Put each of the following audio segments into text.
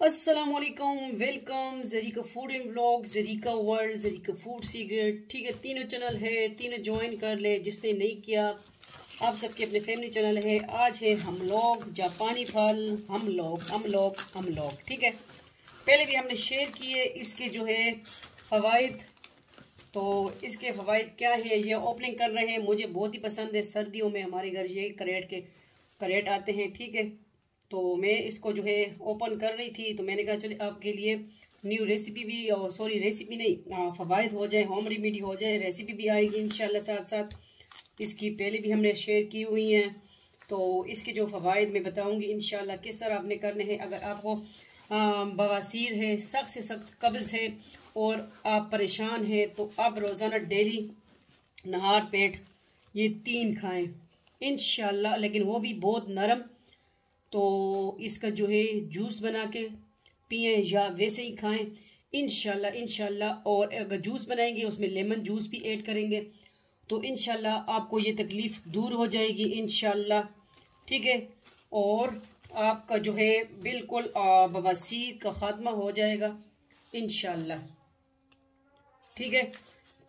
अस्सलामुअलैकुम, welcome Zarika food and vlog, Zarika world, Zarika food secret. ठीक है, तीनों चैनल है, तीनों ज्वाइन कर ले जिसने नहीं किया। आप सबके अपने फैमिली चैनल है। आज है हम लोग जापानी फल, हम लोग। ठीक है, पहले भी हमने शेयर किए इसके जो है फ़वाइद। तो इसके फ़वाइद क्या है ये ओपनिंग कर रहे हैं। मुझे बहुत ही पसंद है। सर्दियों में हमारे घर ये करेट आते हैं। ठीक है, तो मैं इसको जो है ओपन कर रही थी, तो मैंने कहा चले आपके लिए न्यू रेसिपी भी, और सॉरी रेसिपी नहीं, फ़वाइद हो जाए, होम रेमेडी हो जाए, रेसिपी भी आएगी इंशाल्लाह साथ साथ। इसकी पहले भी हमने शेयर की हुई हैं, तो इसके जो फ़वाइद मैं बताऊंगी इंशाल्लाह किस तरह आपने करने हैं। अगर आपको बवासीर है, सख्त से सख्त कब्ज़ है और आप परेशान हैं, तो आप रोज़ाना डेली नहार पेट ये 3 खाएँ इंशाल्लाह, लेकिन वो भी बहुत नरम। तो इसका जो है जूस बना के पिएँ या वैसे ही खाएं इंशाल्लाह। और अगर जूस बनाएंगे उसमें लेमन जूस भी ऐड करेंगे तो इंशाल्लाह आपको ये तकलीफ़ दूर हो जाएगी इंशाल्लाह। ठीक है, और आपका जो है बिल्कुल बवासीर का ख़ात्मा हो जाएगा इंशाल्लाह। ठीक है,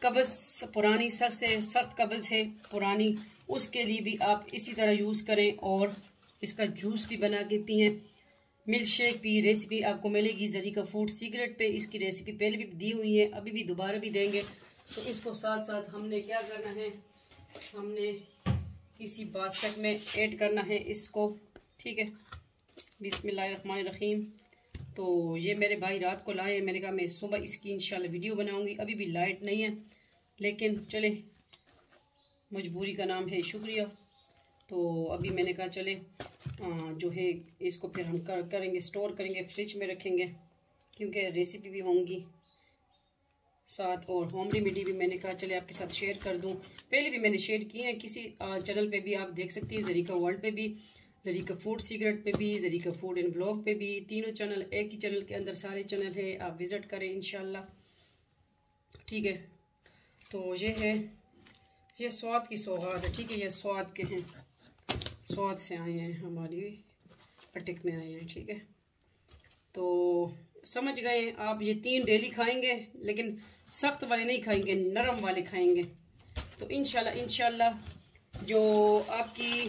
कब्ज़ पुरानी सख्त कब्ज़ है पुरानी, उसके लिए भी आप इसी तरह यूज़ करें और इसका जूस भी बना के पिए। मिल्क शेक की रेसिपी आपको मिलेगी ज़रीका फूड सीक्रेट पे। इसकी रेसिपी पहले भी दी हुई है, अभी भी दोबारा भी देंगे। तो इसको साथ साथ हमने क्या करना है, हमने किसी बास्केट में ऐड करना है इसको। ठीक है, बिस्मिल्लाहिर्रहमानिर्रहीम। तो ये मेरे भाई रात को लाए हैं, मैंने कहा मैं सुबह इसकी इंशाल्लाह वीडियो बनाऊंगी। अभी भी लाइट नहीं है, लेकिन चले मजबूरी का नाम है शुक्रिया। तो अभी मैंने कहा चले जो है इसको फिर हम करेंगे, स्टोर करेंगे, फ्रिज में रखेंगे, क्योंकि रेसिपी भी होंगी साथ और होम रेमेडी भी मैंने कहा चले आपके साथ शेयर कर दूं। पहले भी मैंने शेयर किए हैं किसी चैनल पे भी, आप देख सकती हैं ज़रीका वर्ल्ड पे भी, ज़रीका फूड सीक्रेट पे भी, ज़रीका फूड एंड ब्लॉग पे भी। तीनों चैनल एक ही चैनल के अंदर सारे चैनल है, आप विज़िट करें इंशाल्लाह। ठीक है, तो ये है, ये स्वाद की सौगात है। ठीक है, ये स्वाद के हैं, स्वाद से आए हैं, हमारी अटक में आए हैं। ठीक है, तो समझ गए आप। ये 3 डेली खाएंगे, लेकिन सख्त वाले नहीं खाएंगे, नरम वाले खाएंगे। तो इंशाल्लाह जो आपकी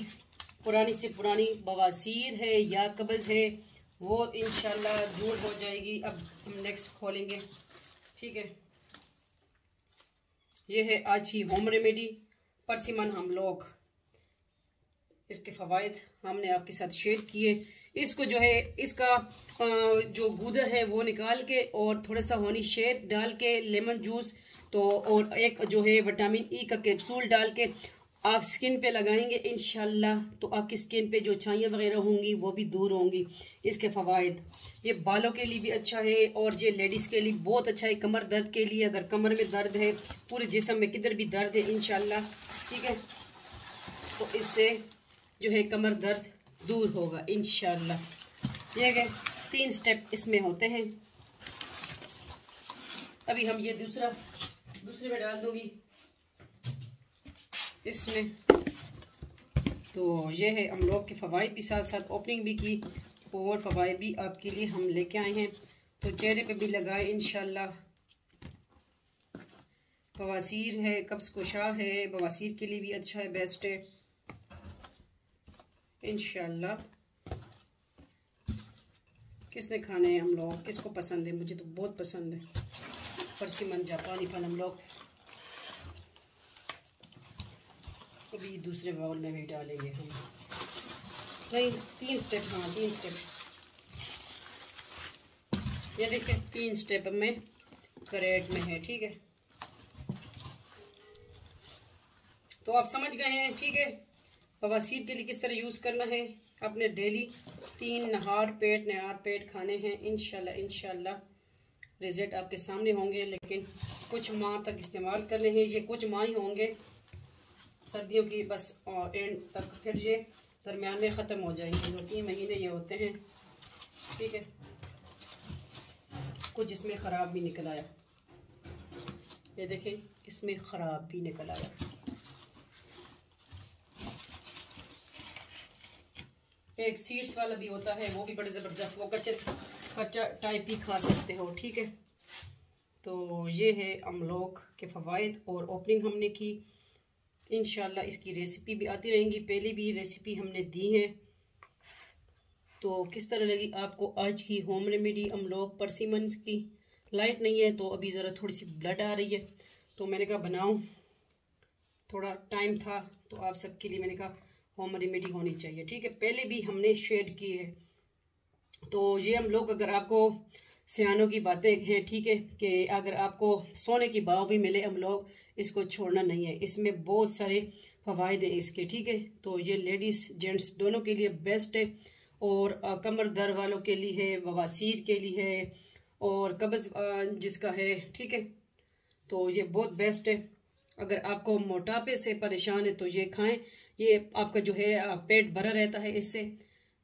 पुरानी से पुरानी बवासीर है या कब्ज़ है वो इंशाल्लाह दूर हो जाएगी। अब हम नेक्स्ट खोलेंगे। ठीक है, ये है आज ही होम रेमेडी परसिमन हम लोग। इसके फ़वाइद हमने आपके साथ शेयर किए। इसको जो है इसका जो गूदा है वो निकाल के और थोड़ा सा हनी शहद डाल के, लेमन जूस तो, और एक जो है विटामिन ई का कैप्सूल डाल के आप स्किन पे लगाएंगे इंशाल्लाह, तो आपकी स्किन पे जो छाइयाँ वगैरह होंगी वो भी दूर होंगी। इसके फ़वाइद, ये बालों के लिए भी अच्छा है और ये लेडीज़ के लिए बहुत अच्छा है। कमर दर्द के लिए, अगर कमर में दर्द है, पूरे जिस्म में किधर भी दर्द है इंशाल्लाह, ठीक है, तो इससे जो है कमर दर्द दूर होगा इंशाल्लाह। ये गए 3 स्टेप इसमें होते हैं। अभी हम ये दूसरे में डाल दूंगी इसमें। तो ये है हम लोग के फ़वाइद भी साथ साथ ओपनिंग भी की और फ़वाइद भी आपके लिए हम लेके आए हैं। तो चेहरे पे भी लगाएं इंशाल्लाह। बवासीर है, कब्ज़ कुशा है, बवासीर के लिए भी अच्छा है, बेस्ट है इंशाल्लाह। किसने खाने हैं हम लोग, किसको पसंद है? मुझे तो बहुत पसंद है परसिमन जापानी फल हम लोग। अभी दूसरे बाउल में भी डालेंगे हम। नहीं, 3 स्टेप, हाँ 3 स्टेप। ये देखिए 3 स्टेप में करेट में है। ठीक है, तो आप समझ गए हैं। ठीक है, बवासीर के लिए किस तरह यूज़ करना है। अपने डेली 3 नहार पेट खाने हैं इंशाल्लाह। रिजल्ट आपके सामने होंगे, लेकिन कुछ माह तक इस्तेमाल करने हैं। ये कुछ माह ही होंगे सर्दियों की बस एंड तक, फिर ये दरमियान में ख़त्म हो जाएंगे। 2-3 महीने ये होते हैं। ठीक है, कुछ इसमें ख़राब भी निकल आया, ये देखें इसमें ख़राब भी निकल आया। एक सीड्स वाला भी होता है, वो भी बड़े ज़बरदस्त, वो कच्चे खट्टा टाइप ही खा सकते हो, ठीक है। तो ये है अमलोक के फ़वाइद और ओपनिंग हमने की। इंशाल्लाह इसकी रेसिपी भी आती रहेंगी, पहले भी रेसिपी हमने दी है। तो किस तरह लगी आपको आज की होम रेमेडी अमलोक परसिमन्स की? लाइट नहीं है तो अभी ज़रा थोड़ी सी ब्लड आ रही है, तो मैंने कहा बनाऊं, थोड़ा टाइम था तो आप सबके लिए मैंने कहा होम रेमेडी होनी चाहिए, ठीक है। पहले भी हमने शेयर की है। तो ये हम लोग, अगर आपको सियानों की बातें हैं, ठीक है, कि अगर आपको सोने की भाव भी मिले हम लोग इसको छोड़ना नहीं है। इसमें बहुत सारे फ़वाइद हैं इसके, ठीक है। तो ये लेडीज़ जेंट्स दोनों के लिए बेस्ट है, और कमर दर्द वालों के लिए है, बवासीर के लिए है, और कब्ज़ जिसका है, ठीक है, तो ये बहुत बेस्ट है। अगर आपको मोटापे से परेशान है तो ये खाएं, ये आपका जो है पेट भरा रहता है इससे,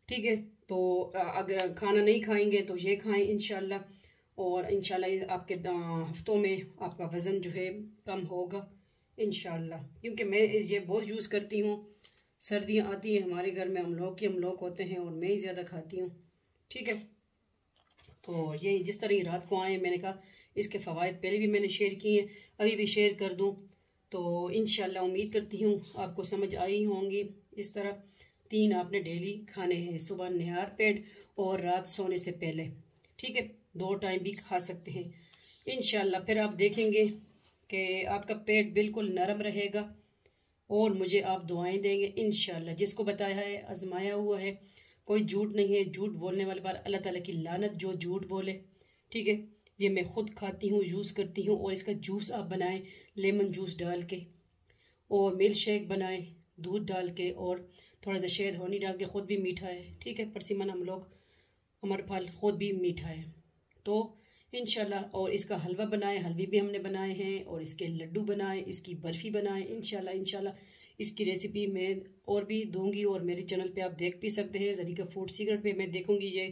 ठीक है। तो अगर खाना नहीं खाएंगे तो ये खाएं इंशाल्लाह, और इंशाल्लाह आपके हफ्तों में आपका वज़न जो है कम होगा इंशाल्लाह। क्योंकि मैं ये बहुत यूज़ करती हूँ, सर्दियाँ आती हैं हमारे घर में हम लोग होते हैं और मैं ही ज़्यादा खाती हूँ, ठीक है। तो ये जिस तरह रात को आए, मैंने कहा इसके फ़वाइद पहले भी मैंने शेयर किए हैं, अभी भी शेयर कर दूँ। तो इंशाल्लाह उम्मीद करती हूँ आपको समझ आई होंगी। इस तरह 3 आपने डेली खाने हैं, सुबह निहार पेट और रात सोने से पहले, ठीक है। 2 टाइम भी खा सकते हैं इंशाल्लाह। फिर आप देखेंगे कि आपका पेट बिल्कुल नरम रहेगा, और मुझे आप दुआएं देंगे इंशाल्लाह। जिसको बताया है आजमाया हुआ है, कोई झूठ नहीं है। झूठ बोलने वाले पर अल्लाह ताला की लानत जो झूठ बोले, ठीक है। ये मैं ख़ुद खाती हूँ, यूज़ करती हूँ, और इसका जूस आप बनाएं लेमन जूस डाल के, और मिल्क शेक बनाएं दूध डाल के, और थोड़ा सा शहद होनी डाल के, ख़ुद भी मीठा है, ठीक है। परसिमन हम लोग हमारे फल ख़ुद भी मीठा है, तो इंशाल्लाह। और इसका हलवा बनाए, हलवे भी हमने बनाए हैं, और इसके लड्डू बनाए, इसकी बर्फ़ी बनाए इंशाल्लाह। इसकी रेसिपी मैं और भी दूंगी, और मेरे चैनल पे आप देख भी सकते हैं। ज़रीका फूड सीक्रेट पे मैं देखूंगी ये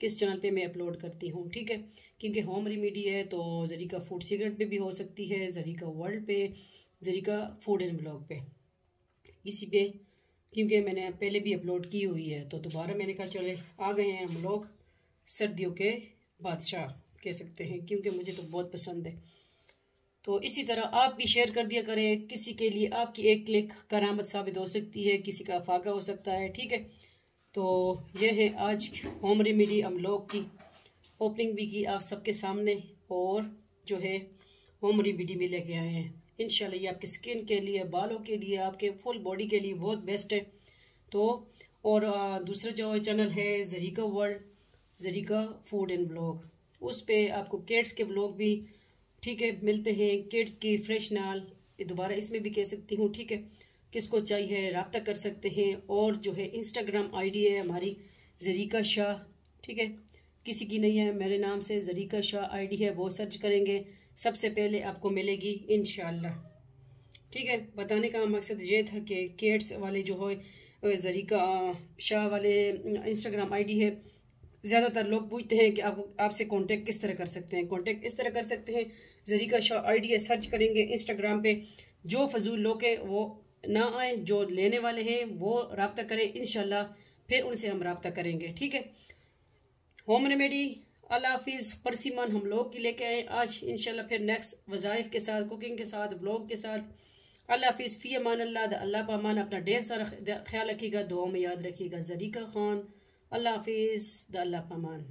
किस चैनल पे मैं अपलोड करती हूँ, ठीक है। क्योंकि होम रेमेडी है तो ज़रीका फूड सीक्रेट पे भी हो सकती है, ज़रीका वर्ल्ड पे, ज़रीका फूड एंड ब्लॉग पे, इसी पे, क्योंकि मैंने पहले भी अपलोड की हुई है। तो दोबारा मैंने कहा चले आ गए हैं हम लोग, सर्दियों के बादशाह कह सकते हैं, क्योंकि मुझे तो बहुत पसंद है। तो इसी तरह आप भी शेयर कर दिया करें, किसी के लिए आपकी एक क्लिक करामत साबित हो सकती है, किसी का फाका हो सकता है, ठीक है। तो ये है आज होम रेमेडी अमलोक की, ओपनिंग भी की आप सबके सामने, और जो है होम रेमेडी भी लेके आए हैं इंशाल्लाह। ये आपकी स्किन के लिए, बालों के लिए, आपके फुल बॉडी के लिए बहुत बेस्ट है। तो और दूसरा जो चैनल है Zarika world, Zarika food and blog, उस पे आपको किड्स के ब्लॉग भी, ठीक है, मिलते हैं। किड्स की फ्रेश नाल दोबारा इसमें भी कह सकती हूँ, ठीक है। किसको चाहिए रब्ता कर सकते हैं। और जो है इंस्टाग्राम आईडी है हमारी ज़रीका शाह, ठीक है। किसी की नहीं है, मेरे नाम से ज़रीका शाह आईडी है, वो सर्च करेंगे सबसे पहले आपको मिलेगी इंशाल्लाह, ठीक है। बताने का मकसद ये था कि किड्स वाले जो है ज़रीका शाह वाले इंस्टाग्राम आईडी है, ज़्यादातर लोग पूछते हैं कि आपसे कांटेक्ट किस तरह कर सकते हैं। कांटेक्ट इस तरह कर सकते हैं, ज़रीका शाह आईडी है, सर्च करेंगे इंस्टाग्राम पे। जो फजूल लोग हैं वो ना आए, जो लेने वाले हैं वो रब्ता करें इंशाल्लाह, फिर उनसे हम रब्ता करेंगे, ठीक है। होम रेमेडी अल्लाह हाफिज़ परसिमन हम लोग की लेके आए आज इंशाल्लाह। फिर नेक्स्ट वज़ाइफ के साथ, कुकिंग के साथ, ब्लॉग के साथ। अल्लाह हाफिज़, फ़ी अमान अल्लाह, अल्लाह पामान। अपना ढेर सारा ख्याल रखिएगा, दुआ में याद रखिएगा। ज़रीका खान, अल्लाह हाफिज़, अल्लाह पामान।